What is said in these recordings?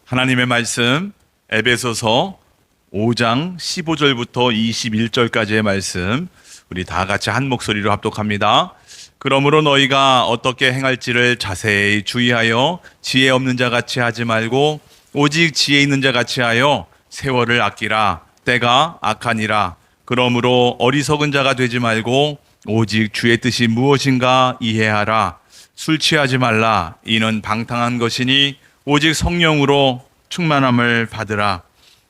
하나님의 말씀 에베소서 5장 15절부터 21절까지의 말씀 우리 다 같이 한 목소리로 합독합니다. 그러므로 너희가 어떻게 행할지를 자세히 주의하여 지혜 없는 자 같이 하지 말고 오직 지혜 있는 자 같이 하여 세월을 아끼라. 때가 악하니라. 그러므로 어리석은 자가 되지 말고 오직 주의 뜻이 무엇인가 이해하라. 술 취하지 말라. 이는 방탕한 것이니 오직 성령으로 충만함을 받으라.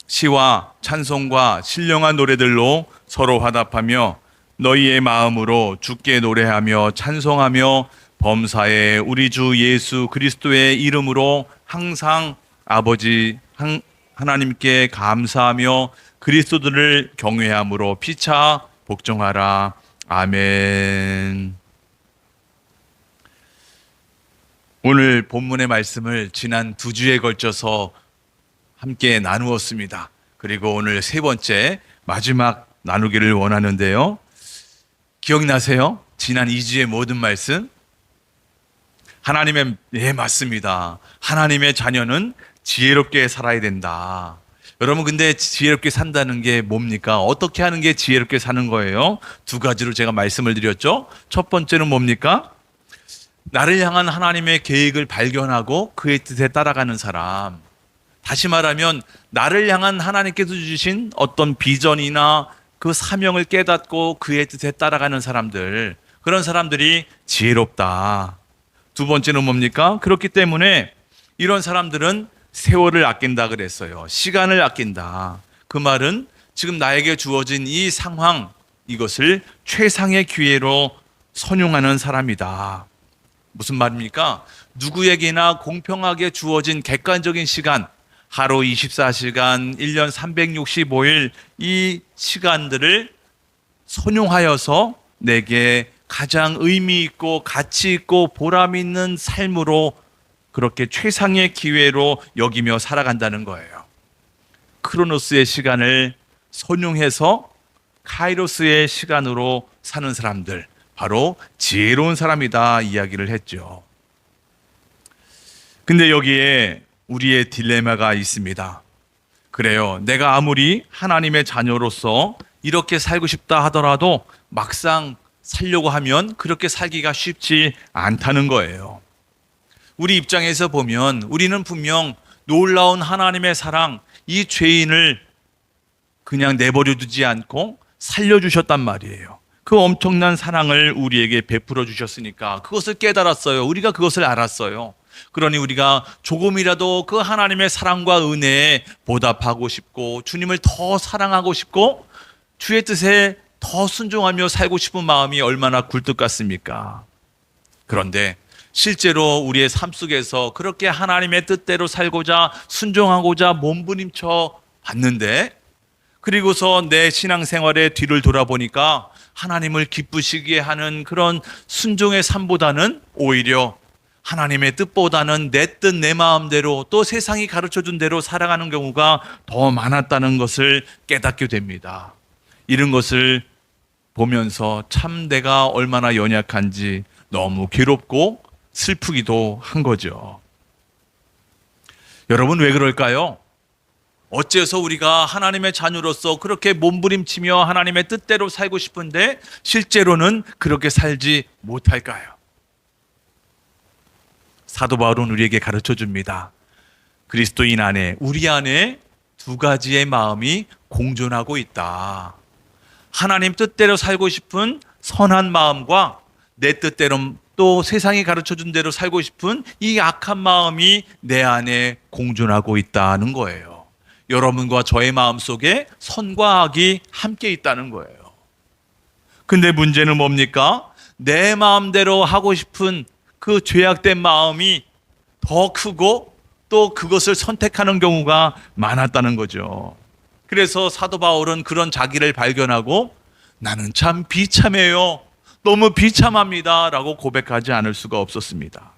시와 찬송과 신령한 노래들로 서로 화답하며 너희의 마음으로 주께 노래하며 찬송하며 범사에 우리 주 예수 그리스도의 이름으로 항상 아버지 하나님께 감사하며 그리스도를 경외함으로 피차 복종하라. 아멘. 오늘 본문의 말씀을 지난 2주에 걸쳐서 함께 나누었습니다. 그리고 오늘 세 번째 마지막 나누기를 원하는데요. 기억나세요? 지난 2주의 모든 말씀? 맞습니다. 하나님의 자녀는 지혜롭게 살아야 된다. 여러분, 근데 지혜롭게 산다는 게 뭡니까? 어떻게 하는 게 지혜롭게 사는 거예요? 두 가지로 제가 말씀을 드렸죠. 첫 번째는 뭡니까? 나를 향한 하나님의 계획을 발견하고 그의 뜻에 따라가는 사람. 다시 말하면 나를 향한 하나님께서 주신 어떤 비전이나 그 사명을 깨닫고 그의 뜻에 따라가는 사람들, 그런 사람들이 지혜롭다. 두 번째는 뭡니까? 그렇기 때문에 이런 사람들은 세월을 아낀다 그랬어요. 시간을 아낀다. 그 말은 지금 나에게 주어진 이 상황, 이것을 최상의 기회로 선용하는 사람이다. 무슨 말입니까? 누구에게나 공평하게 주어진 객관적인 시간, 하루 24시간, 1년 365일 이 시간들을 선용하여서 내게 가장 의미 있고 가치 있고 보람 있는 삶으로 그렇게 최상의 기회로 여기며 살아간다는 거예요. 크로노스의 시간을 선용해서 카이로스의 시간으로 사는 사람들, 바로 지혜로운 사람이다 이야기를 했죠. 근데 여기에 우리의 딜레마가 있습니다. 그래요. 내가 아무리 하나님의 자녀로서 이렇게 살고 싶다 하더라도 막상 살려고 하면 그렇게 살기가 쉽지 않다는 거예요. 우리 입장에서 보면 우리는 분명 놀라운 하나님의 사랑, 이 죄인을 그냥 내버려 두지 않고 살려주셨단 말이에요. 그 엄청난 사랑을 우리에게 베풀어 주셨으니까 그것을 깨달았어요. 우리가 그것을 알았어요. 그러니 우리가 조금이라도 그 하나님의 사랑과 은혜에 보답하고 싶고 주님을 더 사랑하고 싶고 주의 뜻에 더 순종하며 살고 싶은 마음이 얼마나 굴뚝 같습니까? 그런데 실제로 우리의 삶 속에서 그렇게 하나님의 뜻대로 살고자 순종하고자 몸부림쳐 봤는데, 그리고서 내 신앙생활의 뒤를 돌아보니까 하나님을 기쁘시게 하는 그런 순종의 삶보다는 오히려 하나님의 뜻보다는 내 뜻, 내 마음대로 또 세상이 가르쳐준 대로 살아가는 경우가 더 많았다는 것을 깨닫게 됩니다. 이런 것을 보면서 참 내가 얼마나 연약한지 너무 괴롭고 슬프기도 한 거죠. 여러분, 왜 그럴까요? 어째서 우리가 하나님의 자녀로서 그렇게 몸부림치며 하나님의 뜻대로 살고 싶은데 실제로는 그렇게 살지 못할까요? 사도 바울은 우리에게 가르쳐 줍니다. 그리스도인 안에, 우리 안에 두 가지의 마음이 공존하고 있다. 하나님 뜻대로 살고 싶은 선한 마음과 내 뜻대로 또 세상이 가르쳐 준 대로 살고 싶은 이 악한 마음이 내 안에 공존하고 있다는 거예요. 여러분과 저의 마음 속에 선과 악이 함께 있다는 거예요. 근데 문제는 뭡니까? 내 마음대로 하고 싶은 그 죄악된 마음이 더 크고 또 그것을 선택하는 경우가 많았다는 거죠. 그래서 사도 바울은 그런 자기를 발견하고 나는 참 비참해요. 너무 비참합니다. 라고 고백하지 않을 수가 없었습니다.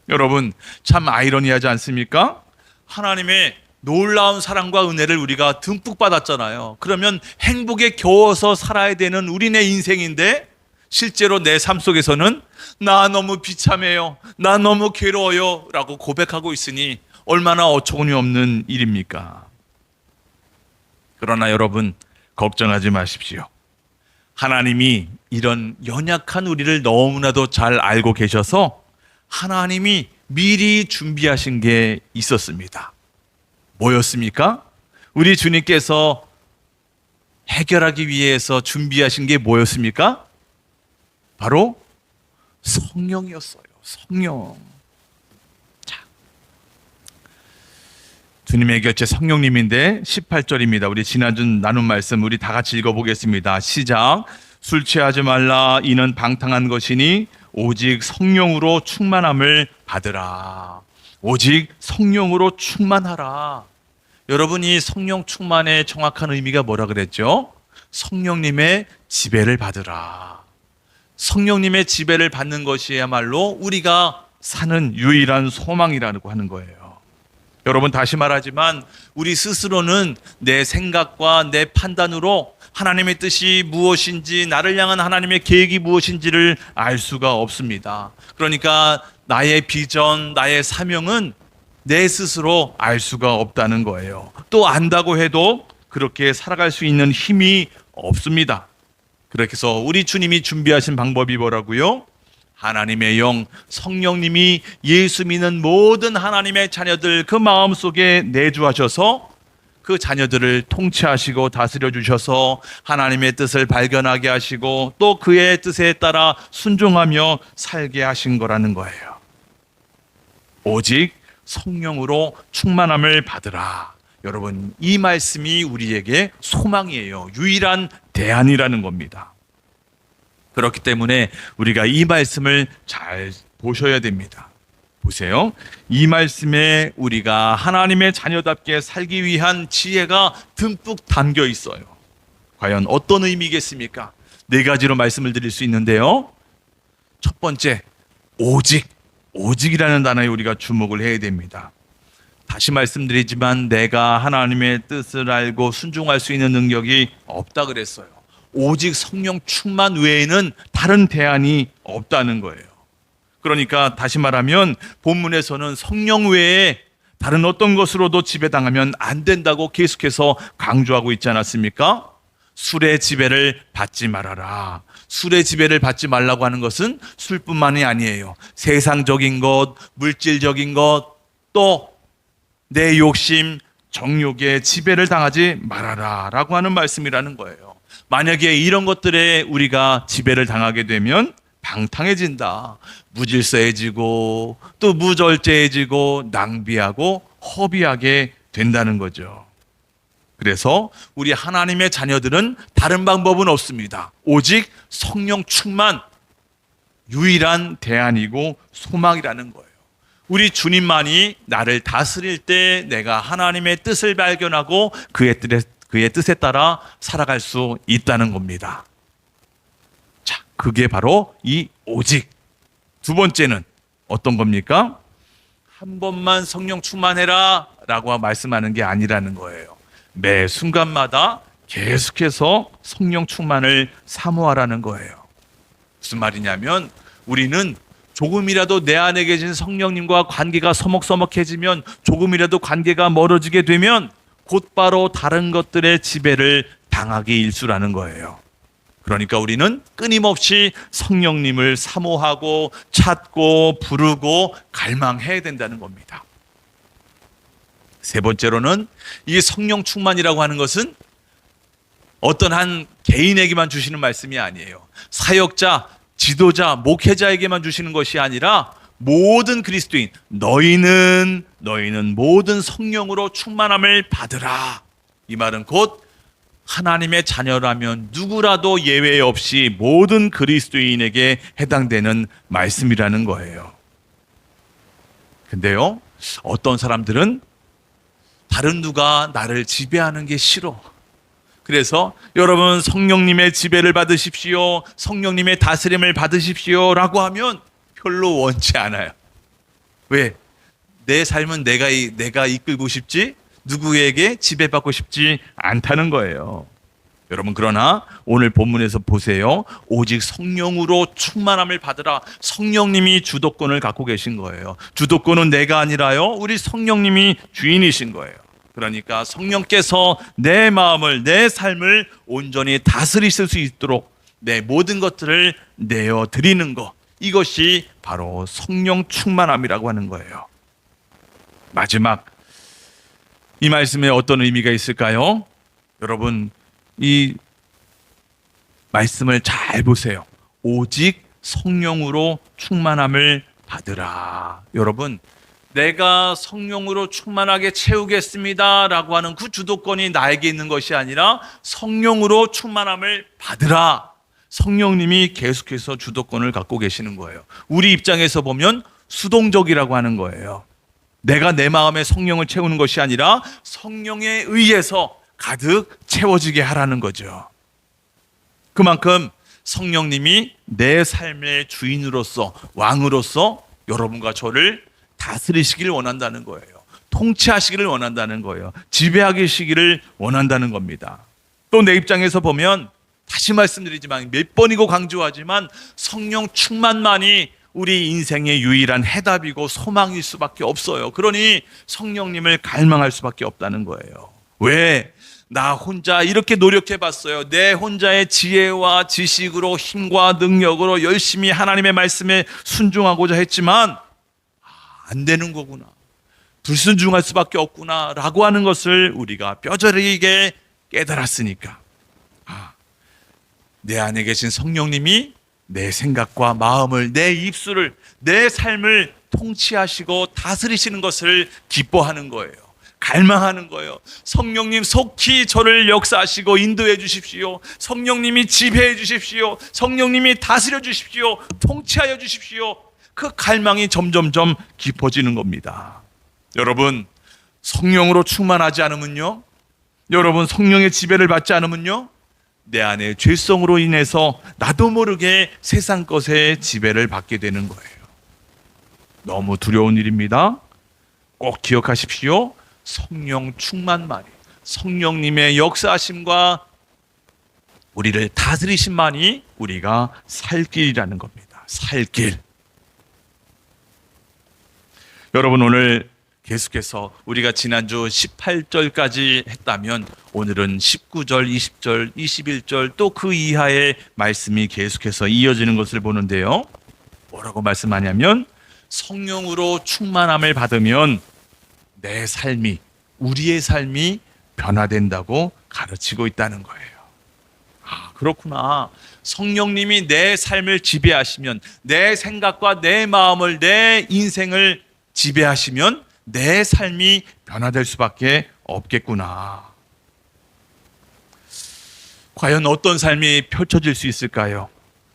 여러분, 참 아이러니하지 않습니까? 하나님의 놀라운 사랑과 은혜를 우리가 듬뿍 받았잖아요. 그러면 행복에 겨워서 살아야 되는 우리네 인생인데 실제로 내 삶 속에서는 나 너무 비참해요. 나 너무 괴로워요. 라고 고백하고 있으니 얼마나 어처구니 없는 일입니까? 그러나 여러분, 걱정하지 마십시오. 하나님이 이런 연약한 우리를 너무나도 잘 알고 계셔서 하나님이 미리 준비하신 게 있었습니다. 뭐였습니까? 우리 주님께서 해결하기 위해서 준비하신 게 뭐였습니까? 바로 성령이었어요. 성령. 자, 주님의 곁에 성령님인데 18절입니다. 우리 지난주 나눈 말씀 우리 다 같이 읽어보겠습니다. 시작. 술 취하지 말라. 이는 방탕한 것이니 오직 성령으로 충만함을 받으라. 오직 성령으로 충만하라. 여러분이 성령 충만의 정확한 의미가 뭐라 그랬죠? 성령님의 지배를 받으라. 성령님의 지배를 받는 것이야말로 우리가 사는 유일한 소망이라고 하는 거예요. 여러분, 다시 말하지만 우리 스스로는 내 생각과 내 판단으로 하나님의 뜻이 무엇인지, 나를 향한 하나님의 계획이 무엇인지를 알 수가 없습니다. 그러니까 나의 비전, 나의 사명은 내 스스로 알 수가 없다는 거예요. 또 안다고 해도 그렇게 살아갈 수 있는 힘이 없습니다. 그렇게 해서 우리 주님이 준비하신 방법이 뭐라고요? 하나님의 영, 성령님이 예수 믿는 모든 하나님의 자녀들 그 마음속에 내주하셔서 그 자녀들을 통치하시고 다스려 주셔서 하나님의 뜻을 발견하게 하시고 또 그의 뜻에 따라 순종하며 살게 하신 거라는 거예요. 오직 성령으로 충만함을 받으라. 여러분, 이 말씀이 우리에게 소망이에요. 유일한 대안이라는 겁니다. 그렇기 때문에 우리가 이 말씀을 잘 보셔야 됩니다. 보세요. 이 말씀에 우리가 하나님의 자녀답게 살기 위한 지혜가 듬뿍 담겨 있어요. 과연 어떤 의미겠습니까? 네 가지로 말씀을 드릴 수 있는데요. 첫 번째, 오직이라는 단어에 우리가 주목을 해야 됩니다. 다시 말씀드리지만 내가 하나님의 뜻을 알고 순종할 수 있는 능력이 없다 그랬어요. 오직 성령 충만 외에는 다른 대안이 없다는 거예요. 그러니까 다시 말하면 본문에서는 성령 외에 다른 어떤 것으로도 지배당하면 안 된다고 계속해서 강조하고 있지 않았습니까? 술의 지배를 받지 말아라. 술의 지배를 받지 말라고 하는 것은 술뿐만이 아니에요. 세상적인 것, 물질적인 것, 또 내 욕심, 정욕에 지배를 당하지 말아라 라고 하는 말씀이라는 거예요. 만약에 이런 것들에 우리가 지배를 당하게 되면 방탕해진다. 무질서해지고 또 무절제해지고 낭비하고 허비하게 된다는 거죠. 그래서 우리 하나님의 자녀들은 다른 방법은 없습니다. 오직 성령 충만, 유일한 대안이고 소망이라는 거예요. 우리 주님만이 나를 다스릴 때 내가 하나님의 뜻을 발견하고 그의 뜻에 따라 살아갈 수 있다는 겁니다. 자, 그게 바로 이 오직. 두 번째는 어떤 겁니까? 한 번만 성령 충만해라 라고 말씀하는 게 아니라는 거예요. 매 순간마다 계속해서 성령 충만을 사모하라는 거예요. 무슨 말이냐면 우리는 조금이라도 내 안에 계신 성령님과 관계가 서먹서먹해지면, 조금이라도 관계가 멀어지게 되면 곧바로 다른 것들의 지배를 당하기 일쑤라는 거예요. 그러니까 우리는 끊임없이 성령님을 사모하고 찾고 부르고 갈망해야 된다는 겁니다. 세 번째로는 이 성령 충만이라고 하는 것은 어떤 한 개인에게만 주시는 말씀이 아니에요. 사역자, 지도자, 목회자에게만 주시는 것이 아니라 모든 그리스도인, 너희는 모든 성령으로 충만함을 받으라. 이 말은 곧 하나님의 자녀라면 누구라도 예외 없이 모든 그리스도인에게 해당되는 말씀이라는 거예요. 근데요, 어떤 사람들은 다른 누가 나를 지배하는 게 싫어. 그래서 여러분 성령님의 지배를 받으십시오, 성령님의 다스림을 받으십시오 라고 하면 별로 원치 않아요. 왜? 내 삶은 내가 이끌고 싶지 누구에게 지배받고 싶지 않다는 거예요. 여러분, 그러나 오늘 본문에서 보세요. 오직 성령으로 충만함을 받으라. 성령님이 주도권을 갖고 계신 거예요. 주도권은 내가 아니라요, 우리 성령님이 주인이신 거예요. 그러니까 성령께서 내 마음을, 내 삶을 온전히 다스리실 수 있도록 내 모든 것들을 내어 드리는 것, 이것이 바로 성령 충만함이라고 하는 거예요. 마지막, 이 말씀에 어떤 의미가 있을까요? 여러분, 이 말씀을 잘 보세요. 오직 성령으로 충만함을 받으라. 여러분, 내가 성령으로 충만하게 채우겠습니다 라고 하는 그 주도권이 나에게 있는 것이 아니라 성령으로 충만함을 받으라. 성령님이 계속해서 주도권을 갖고 계시는 거예요. 우리 입장에서 보면 수동적이라고 하는 거예요. 내가 내 마음에 성령을 채우는 것이 아니라 성령에 의해서 가득 채워지게 하라는 거죠. 그만큼 성령님이 내 삶의 주인으로서, 왕으로서 여러분과 저를 다스리시기를 원한다는 거예요. 통치하시기를 원한다는 거예요. 지배하시기를 원한다는 겁니다. 또 내 입장에서 보면, 다시 말씀드리지만 몇 번이고 강조하지만, 성령 충만만이 우리 인생의 유일한 해답이고 소망일 수밖에 없어요. 그러니 성령님을 갈망할 수밖에 없다는 거예요. 왜? 나 혼자 이렇게 노력해봤어요. 내 혼자의 지혜와 지식으로, 힘과 능력으로 열심히 하나님의 말씀에 순종하고자 했지만 안 되는 거구나, 불순종할 수밖에 없구나 라고 하는 것을 우리가 뼈저리게 깨달았으니까, 내 안에 계신 성령님이 내 생각과 마음을, 내 입술을, 내 삶을 통치하시고 다스리시는 것을 기뻐하는 거예요. 갈망하는 거예요. 성령님 속히 저를 역사하시고 인도해 주십시오. 성령님이 지배해 주십시오. 성령님이 다스려 주십시오. 통치하여 주십시오. 그 갈망이 점점점 깊어지는 겁니다. 여러분, 성령으로 충만하지 않으면요, 여러분 성령의 지배를 받지 않으면요, 내 안에 죄성으로 인해서 나도 모르게 세상 것에 지배를 받게 되는 거예요. 너무 두려운 일입니다. 꼭 기억하십시오. 성령 충만만이, 성령님의 역사하심과 우리를 다스리심만이 우리가 살 길이라는 겁니다. 살 길. 여러분, 오늘 계속해서 우리가 지난주 18절까지 했다면 오늘은 19절, 20절, 21절 또 그 이하의 말씀이 계속해서 이어지는 것을 보는데요. 뭐라고 말씀하냐면, 성령으로 충만함을 받으면 내 삶이, 우리의 삶이 변화된다고 가르치고 있다는 거예요. 그렇구나. 성령님이 내 삶을 지배하시면, 내 생각과 내 마음을, 내 인생을 지배하시면 내 삶이 변화될 수밖에 없겠구나. 과연 어떤 삶이 펼쳐질 수 있을까요?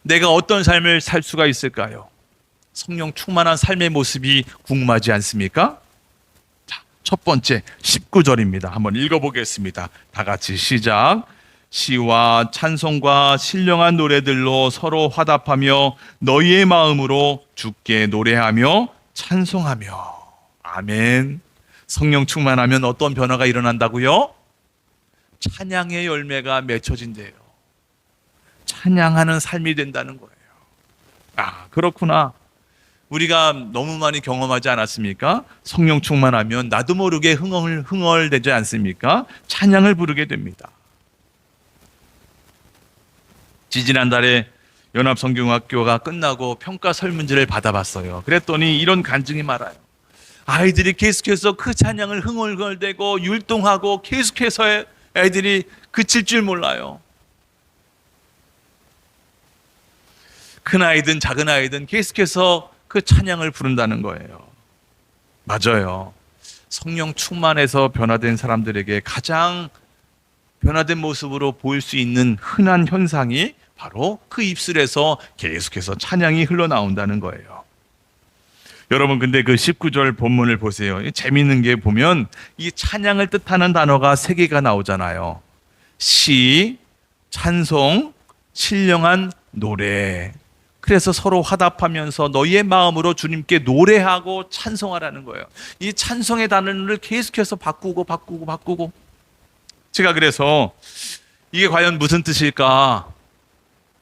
내가 어떤 삶을 살 수가 있을까요? 성령 충만한 삶의 모습이 궁금하지 않습니까? 자, 첫 번째 19절입니다. 한번 읽어보겠습니다. 다 같이 시작. 시와 찬송과 신령한 노래들로 서로 화답하며 너희의 마음으로 주께 노래하며 찬송하며. 아멘. 성령 충만하면 어떤 변화가 일어난다고요? 찬양의 열매가 맺혀진대요. 찬양하는 삶이 된다는 거예요. 그렇구나. 우리가 너무 많이 경험하지 않았습니까? 성령 충만하면 나도 모르게 흥얼대지 않습니까? 찬양을 부르게 됩니다. 지지난달에 연합성경학교가 끝나고 평가 설문지를 받아봤어요. 그랬더니 이런 간증이 많아요. 아이들이 계속해서 그 찬양을 흥얼흥얼대고 율동하고 계속해서 애들이 그칠 줄 몰라요. 큰 아이든 작은 아이든 계속해서 그 찬양을 부른다는 거예요. 맞아요. 성령 충만해서 변화된 사람들에게 가장 변화된 모습으로 보일 수 있는 흔한 현상이 바로 그 입술에서 계속해서 찬양이 흘러나온다는 거예요. 여러분, 근데 그 19절 본문을 보세요. 재미있는 게 보면 이 찬양을 뜻하는 단어가 3개가 나오잖아요. 시, 찬송, 신령한 노래. 그래서 서로 화답하면서 너희의 마음으로 주님께 노래하고 찬송하라는 거예요. 이 찬송의 단어를 계속해서 바꾸고. 제가 그래서 이게 과연 무슨 뜻일까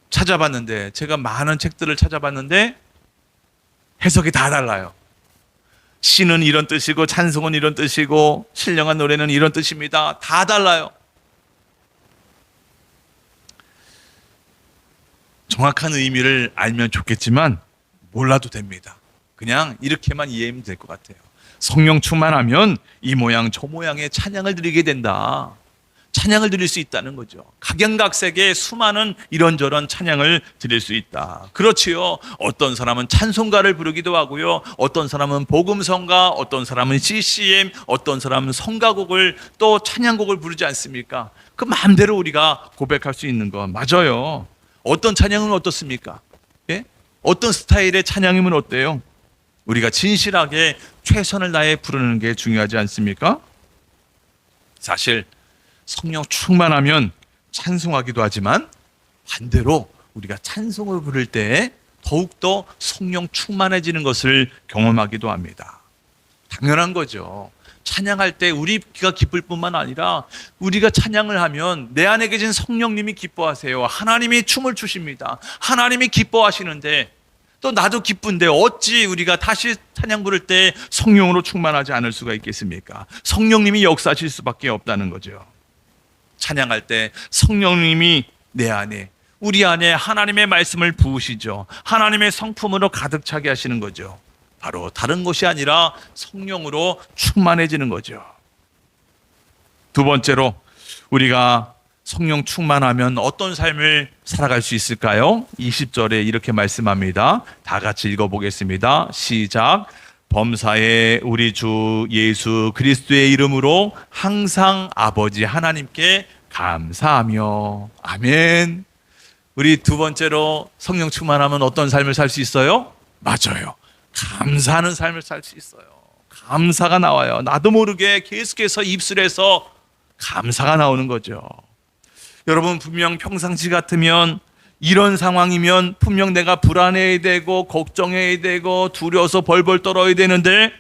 찾아봤는데, 제가 많은 책들을 찾아봤는데 해석이 다 달라요. 시는 이런 뜻이고 찬송은 이런 뜻이고 신령한 노래는 이런 뜻입니다. 다 달라요. 정확한 의미를 알면 좋겠지만 몰라도 됩니다. 그냥 이렇게만 이해하면 될 것 같아요. 성령 충만하면 이 모양 저 모양의 찬양을 드리게 된다. 찬양을 드릴 수 있다는 거죠. 각양각색의 수많은 이런저런 찬양을 드릴 수 있다. 그렇지요. 어떤 사람은 찬송가를 부르기도 하고요. 어떤 사람은 복음성가, 어떤 사람은 CCM, 어떤 사람은 성가곡을 또 찬양곡을 부르지 않습니까? 그 마음대로 우리가 고백할 수 있는 거 맞아요. 어떤 찬양은 어떻습니까? 예? 어떤 스타일의 찬양이면 어때요? 우리가 진실하게 최선을 다해 부르는 게 중요하지 않습니까? 사실 성령 충만하면 찬송하기도 하지만 반대로 우리가 찬송을 부를 때 더욱더 성령 충만해지는 것을 경험하기도 합니다. 당연한 거죠. 찬양할 때 우리가 기쁠 뿐만 아니라 우리가 찬양을 하면 내 안에 계신 성령님이 기뻐하세요. 하나님이 춤을 추십니다. 하나님이 기뻐하시는데 또 나도 기쁜데 어찌 우리가 다시 찬양 부를 때 성령으로 충만하지 않을 수가 있겠습니까? 성령님이 역사하실 수밖에 없다는 거죠. 찬양할 때 성령님이 내 안에, 우리 안에 하나님의 말씀을 부으시죠. 하나님의 성품으로 가득 차게 하시는 거죠. 바로 다른 것이 아니라 성령으로 충만해지는 거죠. 두 번째로 우리가 성령 충만하면 어떤 삶을 살아갈 수 있을까요? 20절에 이렇게 말씀합니다. 다 같이 읽어보겠습니다. 시작. 범사에 우리 주 예수 그리스도의 이름으로 항상 아버지 하나님께 감사하며. 아멘. 우리 두 번째로 성령 충만하면 어떤 삶을 살 수 있어요? 맞아요. 감사하는 삶을 살 수 있어요. 감사가 나와요. 나도 모르게 계속해서 입술에서 감사가 나오는 거죠. 여러분, 분명 평상시 같으면 이런 상황이면 분명 내가 불안해야 되고 걱정해야 되고 두려워서 벌벌 떨어야 되는데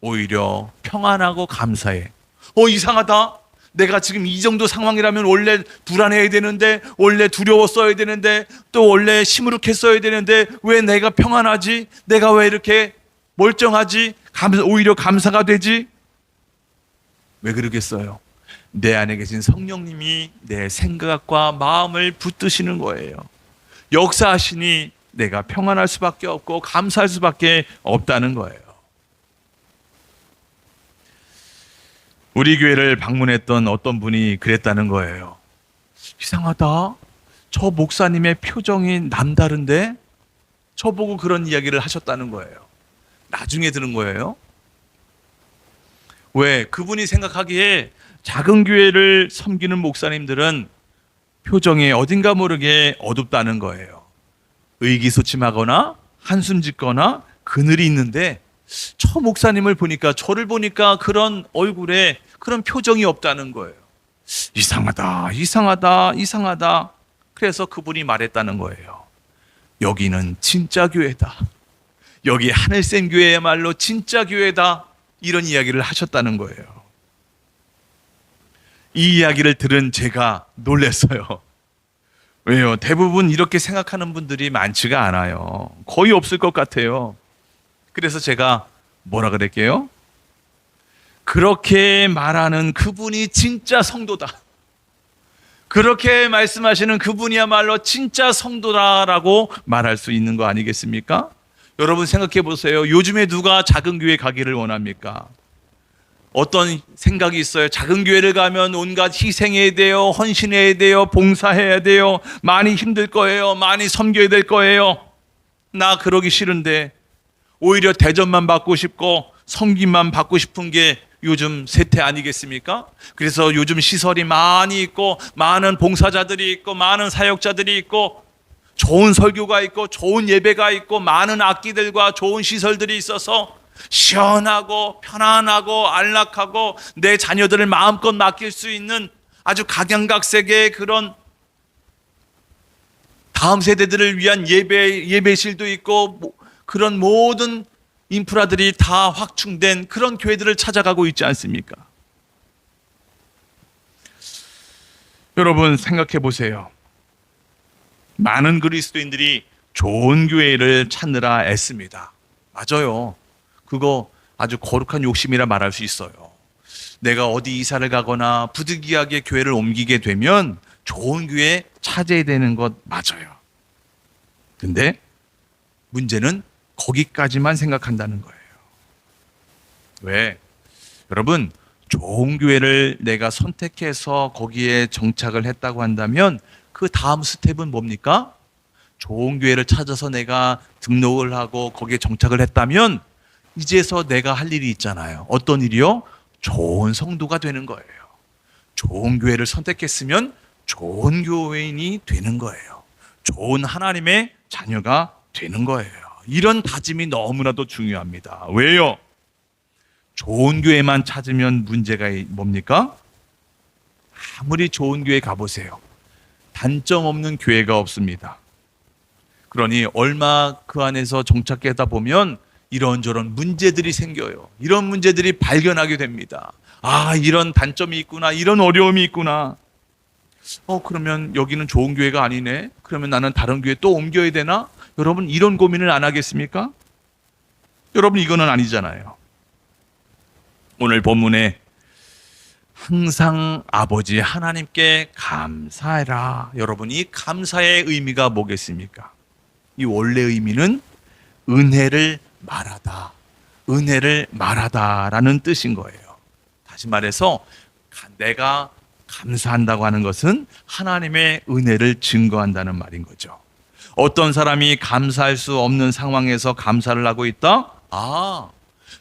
오히려 평안하고 감사해. 이상하다. 내가 지금 이 정도 상황이라면 원래 불안해야 되는데, 원래 두려웠어야 되는데, 또 원래 시무룩했어야 되는데 왜 내가 평안하지? 내가 왜 이렇게 멀쩡하지? 오히려 감사가 되지? 왜 그러겠어요? 내 안에 계신 성령님이 내 생각과 마음을 붙드시는 거예요. 역사하시니 내가 평안할 수밖에 없고 감사할 수밖에 없다는 거예요. 우리 교회를 방문했던 어떤 분이 그랬다는 거예요. 이상하다. 저 목사님의 표정이 남다른데? 저보고 그런 이야기를 하셨다는 거예요. 나중에 들은 거예요. 왜? 그분이 생각하기에 작은 교회를 섬기는 목사님들은 표정이 어딘가 모르게 어둡다는 거예요. 의기소침하거나 한숨 짓거나 그늘이 있는데 저 목사님을 보니까, 저를 보니까 그런 얼굴에 그런 표정이 없다는 거예요. 이상하다, 이상하다, 이상하다. 그래서 그분이 말했다는 거예요. 여기는 진짜 교회다. 여기 하늘샘 교회야말로 진짜 교회다. 이런 이야기를 하셨다는 거예요. 이 이야기를 들은 제가 놀랐어요. 왜요? 대부분 이렇게 생각하는 분들이 많지가 않아요. 거의 없을 것 같아요. 그래서 제가 뭐라 그랬게요? 그렇게 말하는 그분이 진짜 성도다. 그렇게 말씀하시는 그분이야말로 진짜 성도다라고 말할 수 있는 거 아니겠습니까? 여러분 생각해 보세요. 요즘에 누가 작은 교회 가기를 원합니까? 어떤 생각이 있어요. 작은 교회를 가면 온갖 희생해야 돼요. 헌신해야 돼요. 봉사해야 돼요. 많이 힘들 거예요. 많이 섬겨야 될 거예요. 나 그러기 싫은데 오히려 대접만 받고 싶고 섬김만 받고 싶은 게 요즘 세태 아니겠습니까? 그래서 요즘 시설이 많이 있고 많은 봉사자들이 있고 많은 사역자들이 있고 좋은 설교가 있고 좋은 예배가 있고 많은 악기들과 좋은 시설들이 있어서 시원하고 편안하고 안락하고 내 자녀들을 마음껏 맡길 수 있는 아주 각양각색의 그런 다음 세대들을 위한 예배실도 있고 그런 모든 인프라들이 다 확충된 그런 교회들을 찾아가고 있지 않습니까? 여러분 생각해 보세요. 많은 그리스도인들이 좋은 교회를 찾느라 애씁니다. 맞아요. 그거 아주 거룩한 욕심이라 말할 수 있어요. 내가 어디 이사를 가거나 부득이하게 교회를 옮기게 되면 좋은 교회 찾아야 되는 것 맞아요. 근데 문제는 거기까지만 생각한다는 거예요. 왜? 여러분, 좋은 교회를 내가 선택해서 거기에 정착을 했다고 한다면 그 다음 스텝은 뭡니까? 좋은 교회를 찾아서 내가 등록을 하고 거기에 정착을 했다면 이제서 내가 할 일이 있잖아요. 어떤 일이요? 좋은 성도가 되는 거예요. 좋은 교회를 선택했으면 좋은 교회인이 되는 거예요. 좋은 하나님의 자녀가 되는 거예요. 이런 다짐이 너무나도 중요합니다. 왜요? 좋은 교회만 찾으면 문제가 뭡니까? 아무리 좋은 교회 가보세요. 단점 없는 교회가 없습니다. 그러니 얼마 그 안에서 정착하다 보면 이런저런 문제들이 생겨요. 이런 문제들이 발견하게 됩니다. 아, 이런 단점이 있구나. 이런 어려움이 있구나. 그러면 여기는 좋은 교회가 아니네. 그러면 나는 다른 교회 또 옮겨야 되나? 여러분, 이런 고민을 안 하겠습니까? 여러분, 이거는 아니잖아요. 오늘 본문에 항상 아버지 하나님께 감사해라. 여러분, 이 감사의 의미가 뭐겠습니까? 이 원래 의미는 은혜를 말하다. 은혜를 말하다라는 뜻인 거예요. 다시 말해서 내가 감사한다고 하는 것은 하나님의 은혜를 증거한다는 말인 거죠. 어떤 사람이 감사할 수 없는 상황에서 감사를 하고 있다?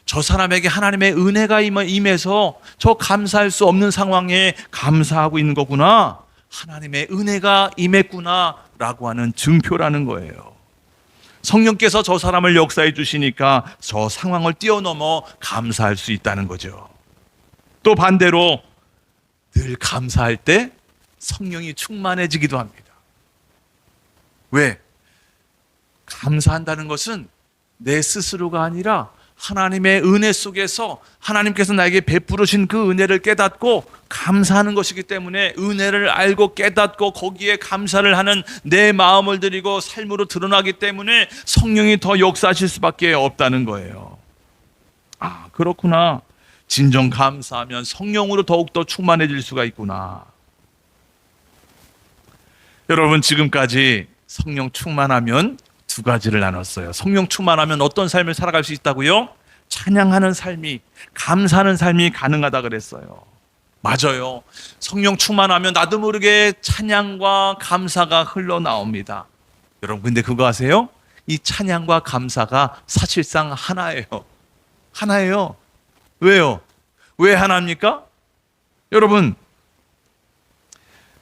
저 사람에게 하나님의 은혜가 임해서 저 감사할 수 없는 상황에 감사하고 있는 거구나. 하나님의 은혜가 임했구나 라고 하는 증표라는 거예요. 성령께서 저 사람을 역사해 주시니까 저 상황을 뛰어넘어 감사할 수 있다는 거죠. 또 반대로 늘 감사할 때 성령이 충만해지기도 합니다. 왜? 감사한다는 것은 내 스스로가 아니라 하나님의 은혜 속에서 하나님께서 나에게 베풀으신 그 은혜를 깨닫고 감사하는 것이기 때문에 은혜를 알고 깨닫고 거기에 감사를 하는 내 마음을 드리고 삶으로 드러나기 때문에 성령이 더 역사하실 수밖에 없다는 거예요. 그렇구나. 진정 감사하면 성령으로 더욱더 충만해질 수가 있구나. 여러분, 지금까지 성령 충만하면 두 가지를 나눴어요. 성령 충만하면 어떤 삶을 살아갈 수 있다고요? 찬양하는 삶이, 감사하는 삶이 가능하다 그랬어요. 맞아요. 성령 충만하면 나도 모르게 찬양과 감사가 흘러나옵니다. 여러분, 근데 그거 아세요? 이 찬양과 감사가 사실상 하나예요. 하나예요. 왜요? 왜 하나입니까? 여러분,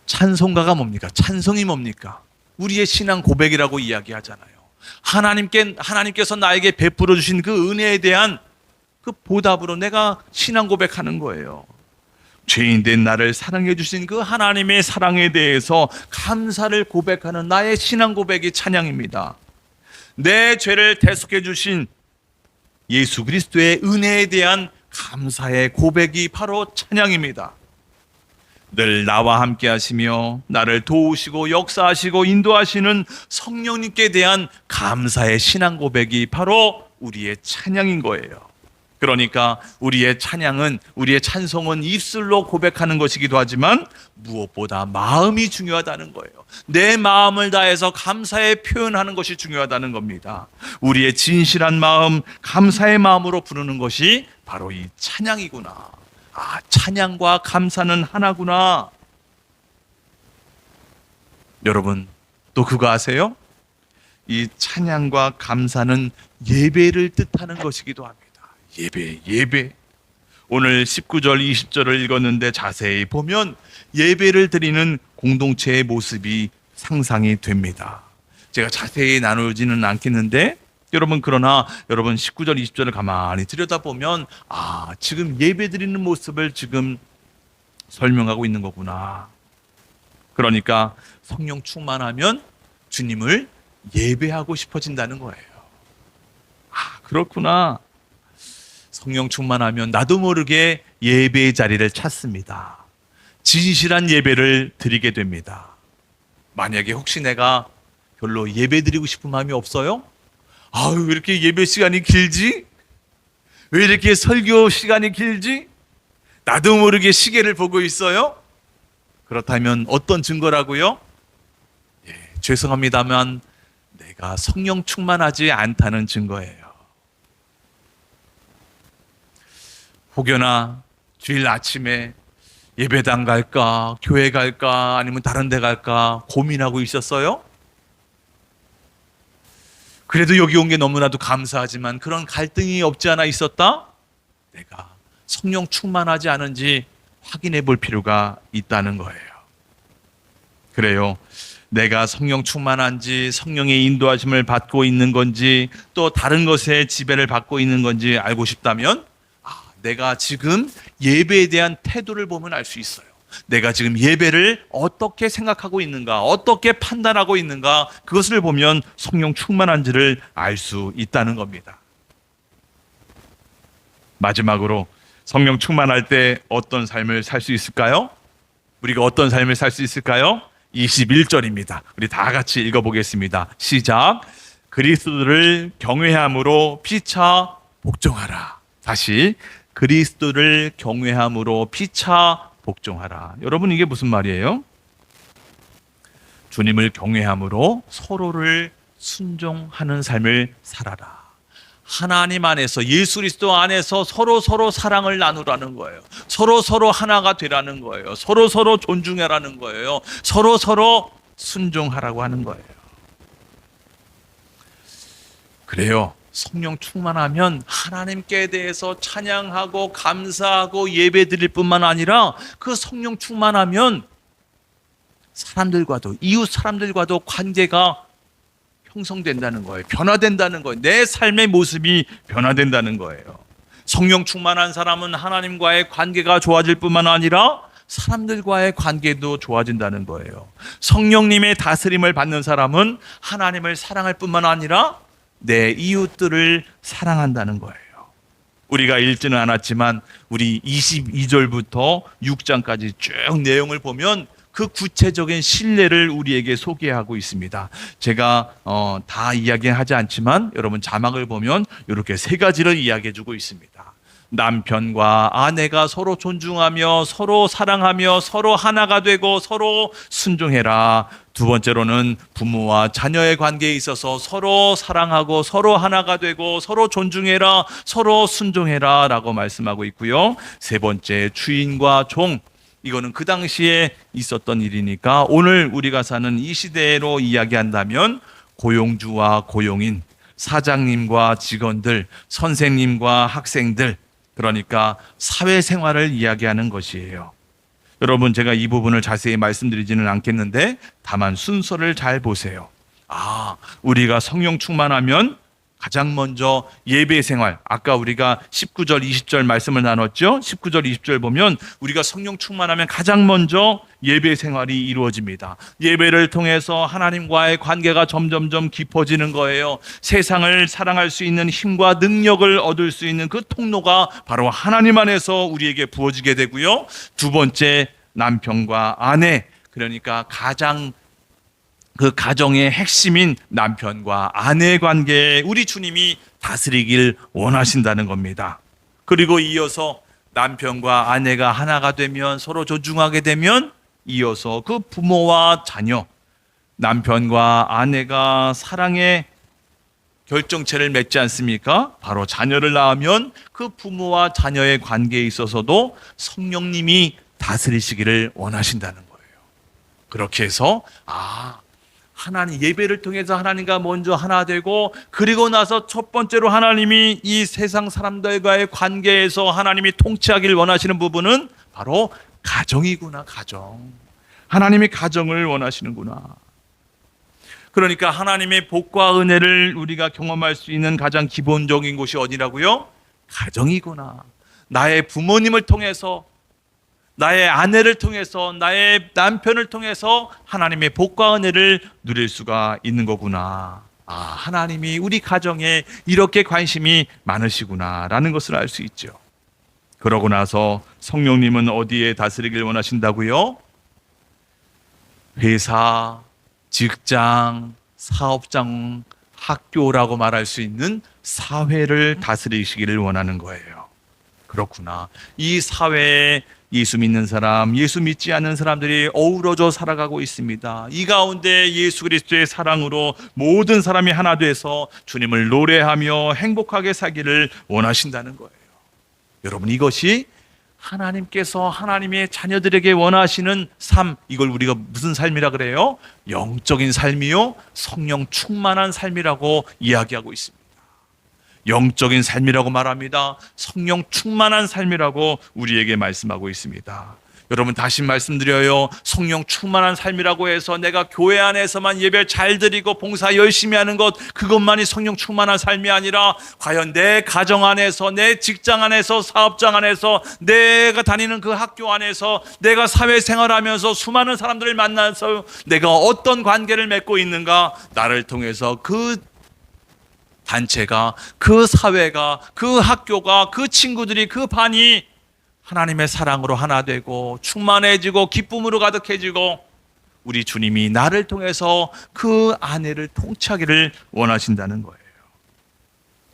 찬송가가 뭡니까? 찬송이 뭡니까? 우리의 신앙 고백이라고 이야기하잖아요. 하나님께서 나에게 베풀어 주신 그 은혜에 대한 그 보답으로 내가 신앙 고백하는 거예요. 죄인된 나를 사랑해 주신 그 하나님의 사랑에 대해서 감사를 고백하는 나의 신앙 고백이 찬양입니다. 내 죄를 대속해 주신 예수 그리스도의 은혜에 대한 감사의 고백이 바로 찬양입니다. 늘 나와 함께 하시며 나를 도우시고 역사하시고 인도하시는 성령님께 대한 감사의 신앙 고백이 바로 우리의 찬양인 거예요. 그러니까 우리의 찬양은, 우리의 찬송은 입술로 고백하는 것이기도 하지만 무엇보다 마음이 중요하다는 거예요. 내 마음을 다해서 감사의 표현하는 것이 중요하다는 겁니다. 우리의 진실한 마음, 감사의 마음으로 부르는 것이 바로 이 찬양이구나. 찬양과 감사는 하나구나. 여러분, 또 그거 아세요? 이 찬양과 감사는 예배를 뜻하는 것이기도 합니다. 예배. 오늘 19절, 20절을 읽었는데 자세히 보면 예배를 드리는 공동체의 모습이 상상이 됩니다. 제가 자세히 나누지는 않겠는데 그러나 여러분 19절, 20절을 가만히 들여다보면 지금 예배 드리는 모습을 지금 설명하고 있는 거구나. 그러니까 성령 충만하면 주님을 예배하고 싶어진다는 거예요. 그렇구나. 성령 충만하면 나도 모르게 예배의 자리를 찾습니다. 진실한 예배를 드리게 됩니다. 만약에 혹시 내가 별로 예배 드리고 싶은 마음이 없어요? 아유, 왜 이렇게 예배 시간이 길지? 왜 이렇게 설교 시간이 길지? 나도 모르게 시계를 보고 있어요? 그렇다면 어떤 증거라고요? 죄송합니다만 내가 성령 충만하지 않다는 증거예요. 혹여나 주일 아침에 예배당 갈까, 교회 갈까, 아니면 다른 데 갈까 고민하고 있었어요? 그래도 여기 온 게 너무나도 감사하지만 그런 갈등이 없지 않아 있었다? 내가 성령 충만하지 않은지 확인해 볼 필요가 있다는 거예요. 그래요. 내가 성령 충만한지, 성령의 인도하심을 받고 있는 건지, 또 다른 것에 지배를 받고 있는 건지 알고 싶다면, 내가 지금 예배에 대한 태도를 보면 알 수 있어요. 내가 지금 예배를 어떻게 생각하고 있는가, 어떻게 판단하고 있는가, 그것을 보면 성령 충만한지를 알 수 있다는 겁니다. 마지막으로 성령 충만할 때 어떤 삶을 살 수 있을까요? 우리가 어떤 삶을 살 수 있을까요? 21절입니다. 우리 다 같이 읽어보겠습니다. 시작. 그리스도를 경외함으로 피차 복종하라. 다시 그리스도를 경외함으로 피차 복종하라. 여러분, 이게 무슨 말이에요? 주님을 경외함으로 서로를 순종하는 삶을 살아라. 하나님 안에서, 예수 그리스도 안에서 서로 사랑을 나누라는 거예요. 서로 하나가 되라는 거예요. 서로 존중하라는 거예요. 서로 순종하라고 하는 거예요. 그래요. 성령 충만하면 하나님께 대해서 찬양하고 감사하고 예배 드릴 뿐만 아니라 그 성령 충만하면 사람들과도, 이웃 사람들과도 관계가 형성된다는 거예요. 변화된다는 거예요. 내 삶의 모습이 변화된다는 거예요. 성령 충만한 사람은 하나님과의 관계가 좋아질 뿐만 아니라 사람들과의 관계도 좋아진다는 거예요. 성령님의 다스림을 받는 사람은 하나님을 사랑할 뿐만 아니라 내 이웃들을 사랑한다는 거예요. 우리가 읽지는 않았지만 우리 22절부터 6장까지 쭉 내용을 보면 그 구체적인 신뢰를 우리에게 소개하고 있습니다. 제가 다 이야기하지 않지만 여러분 자막을 보면 이렇게 세 가지를 이야기해주고 있습니다. 남편과 아내가 서로 존중하며 서로 사랑하며 서로 하나가 되고 서로 순종해라. 두 번째로는 부모와 자녀의 관계에 있어서 서로 사랑하고 서로 하나가 되고 서로 존중해라, 서로 순종해라 라고 말씀하고 있고요. 세 번째, 주인과 종. 이거는 그 당시에 있었던 일이니까 오늘 우리가 사는 이 시대로 이야기한다면 고용주와 고용인, 사장님과 직원들, 선생님과 학생들, 그러니까 사회생활을 이야기하는 것이에요. 여러분, 제가 이 부분을 자세히 말씀드리지는 않겠는데 다만 순서를 잘 보세요. 우리가 성령 충만하면 가장 먼저 예배 생활, 아까 우리가 19절, 20절 말씀을 나눴죠? 19절, 20절 보면 우리가 성령 충만하면 가장 먼저 예배 생활이 이루어집니다. 예배를 통해서 하나님과의 관계가 점점점 깊어지는 거예요. 세상을 사랑할 수 있는 힘과 능력을 얻을 수 있는 그 통로가 바로 하나님 안에서 우리에게 부어지게 되고요. 두 번째, 남편과 아내, 그러니까 그 가정의 핵심인 남편과 아내의 관계에 우리 주님이 다스리길 원하신다는 겁니다. 그리고 이어서 남편과 아내가 하나가 되면 서로 존중하게 되면 이어서 그 부모와 자녀, 남편과 아내가 사랑의 결정체를 맺지 않습니까? 바로 자녀를 낳으면 그 부모와 자녀의 관계에 있어서도 성령님이 다스리시기를 원하신다는 거예요. 그렇게 해서 하나님, 예배를 통해서 하나님과 먼저 하나 되고, 그리고 나서 첫 번째로 하나님이 이 세상 사람들과의 관계에서 하나님이 통치하기를 원하시는 부분은 바로 가정이구나. 가정. 하나님이 가정을 원하시는구나. 그러니까 하나님의 복과 은혜를 우리가 경험할 수 있는 가장 기본적인 곳이 어디라고요? 가정이구나. 나의 부모님을 통해서, 나의 아내를 통해서, 나의 남편을 통해서 하나님의 복과 은혜를 누릴 수가 있는 거구나. 하나님이 우리 가정에 이렇게 관심이 많으시구나 라는 것을 알 수 있죠. 그러고 나서 성령님은 어디에 다스리길 원하신다고요? 회사, 직장, 사업장, 학교라고 말할 수 있는 사회를 다스리시기를 원하는 거예요. 그렇구나. 이 사회에 예수 믿는 사람, 예수 믿지 않는 사람들이 어우러져 살아가고 있습니다. 이 가운데 예수 그리스도의 사랑으로 모든 사람이 하나 돼서 주님을 노래하며 행복하게 살기를 원하신다는 거예요. 여러분, 이것이 하나님께서 하나님의 자녀들에게 원하시는 삶, 이걸 우리가 무슨 삶이라 그래요? 영적인 삶이요, 성령 충만한 삶이라고 이야기하고 있습니다. 영적인 삶이라고 말합니다. 성령 충만한 삶이라고 우리에게 말씀하고 있습니다. 여러분, 다시 말씀드려요. 성령 충만한 삶이라고 해서 내가 교회 안에서만 예배 잘 드리고 봉사 열심히 하는 것, 그것만이 성령 충만한 삶이 아니라 과연 내 가정 안에서, 내 직장 안에서, 사업장 안에서, 내가 다니는 그 학교 안에서, 내가 사회생활하면서 수많은 사람들을 만나서 내가 어떤 관계를 맺고 있는가, 나를 통해서 그 단체가, 그 사회가, 그 학교가, 그 친구들이, 그 반이 하나님의 사랑으로 하나 되고 충만해지고 기쁨으로 가득해지고 우리 주님이 나를 통해서 그 안에를 통치하기를 원하신다는 거예요.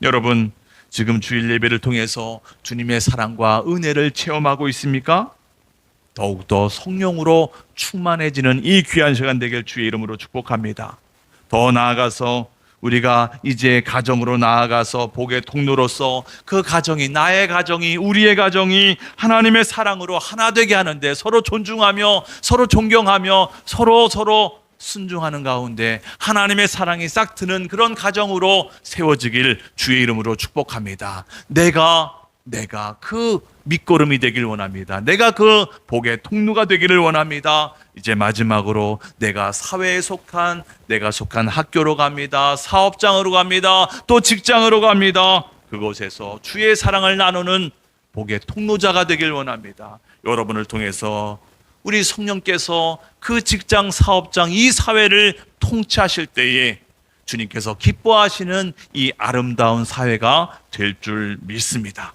여러분, 지금 주일 예배를 통해서 주님의 사랑과 은혜를 체험하고 있습니까? 더욱더 성령으로 충만해지는 이 귀한 시간 되길 주의 이름으로 축복합니다. 더 나아가서 우리가 이제 가정으로 나아가서 복의 통로로서 그 가정이, 나의 가정이, 우리의 가정이 하나님의 사랑으로 하나 되게 하는데 서로 존중하며 서로 존경하며 서로 순종하는 가운데 하나님의 사랑이 싹 트는 그런 가정으로 세워지길 주의 이름으로 축복합니다. 내가 그 밑거름이 되길 원합니다. 내가 그 복의 통로가 되기를 원합니다. 이제 마지막으로 내가 속한 학교로 갑니다. 사업장으로 갑니다. 또 직장으로 갑니다. 그곳에서 주의 사랑을 나누는 복의 통로자가 되길 원합니다. 여러분을 통해서 우리 성령께서 그 직장, 사업장, 이 사회를 통치하실 때에 주님께서 기뻐하시는 이 아름다운 사회가 될 줄 믿습니다.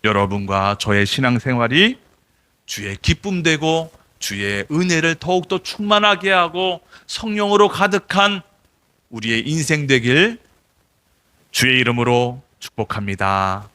여러분과 저의 신앙생활이 주의 기쁨 되고 주의 은혜를 더욱더 충만하게 하고 성령으로 가득한 우리의 인생 되길 주의 이름으로 축복합니다.